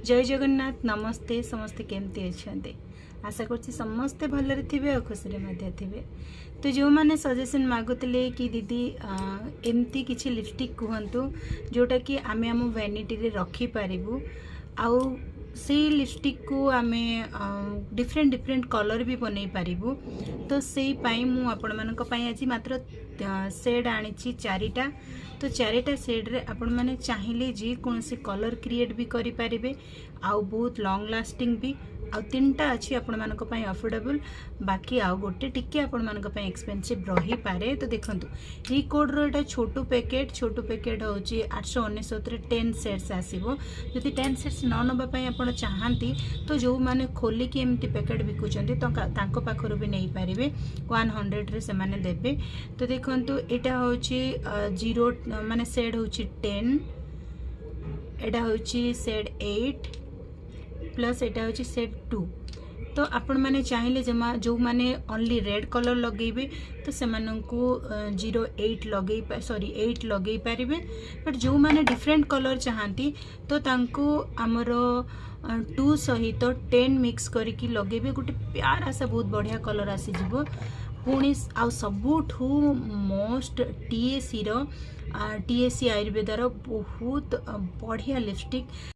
जय जगन्नाथ नमस्ते समस्ते केमती अच्छा आशा कर समस्ते भलरे थे और खुशी थे। तो जो मैंने सजेशन मागुले कि दीदी एमती किसी लिपस्टिक कहतु जोटा कि आमे आम वैनिटी रे रखी पारिबु आउ से लिपस्टिक को आमे डिफरेंट डिफरेंट कलर भी बनई पारिबु। तो से पाई मु आपण मानक पई आज मात्र शेड आनी चारिटा। तो चारिटा शेड रे आपण माने चाहिए जी कौन से कलर क्रिएट भी करि पारिबे आउ बहुत लॉन्ग लास्टिंग भी आउ तीनटा अच्छी आपण मानक पई अफोर्डेबल बाकी आउ गोटे टिके आपण मानक पई एक्सपेंसिव रही पारे। तो देखंतु ई कोड रो एटा छोटू पैकेट होची 899 रे 10 सेट्स आसीबो। जदि 10 सेट्स न नबा पई आपण चाहंती तो जो माने खोली के एमती पैकेट बिकुचंती तो तांको पाखरु भी नहीं पारिबे 100 रे से माने देबे। तो देखंतु एटा होची 0 माने शेड होची 10 एटा होची शेड 8 प्लस एटा होची शेड 2। तो आपण माने चाहिए जमा जो माने ओनली रेड कलर लगेबे तो से माननकु 08 लगे सॉरी 8 लगे पारिबे। बट जो माने डिफरेंट कलर चाहती तो तांको हमर 2 सहित 10 मिक्स करके लगेबे गोटे प्यारा सा बहुत बढ़िया कलर आसी जिवो। पुणी आउ सबुठू मोस्ट टीएसी आयुर्वेदार बहुत बढ़िया लिपस्टिक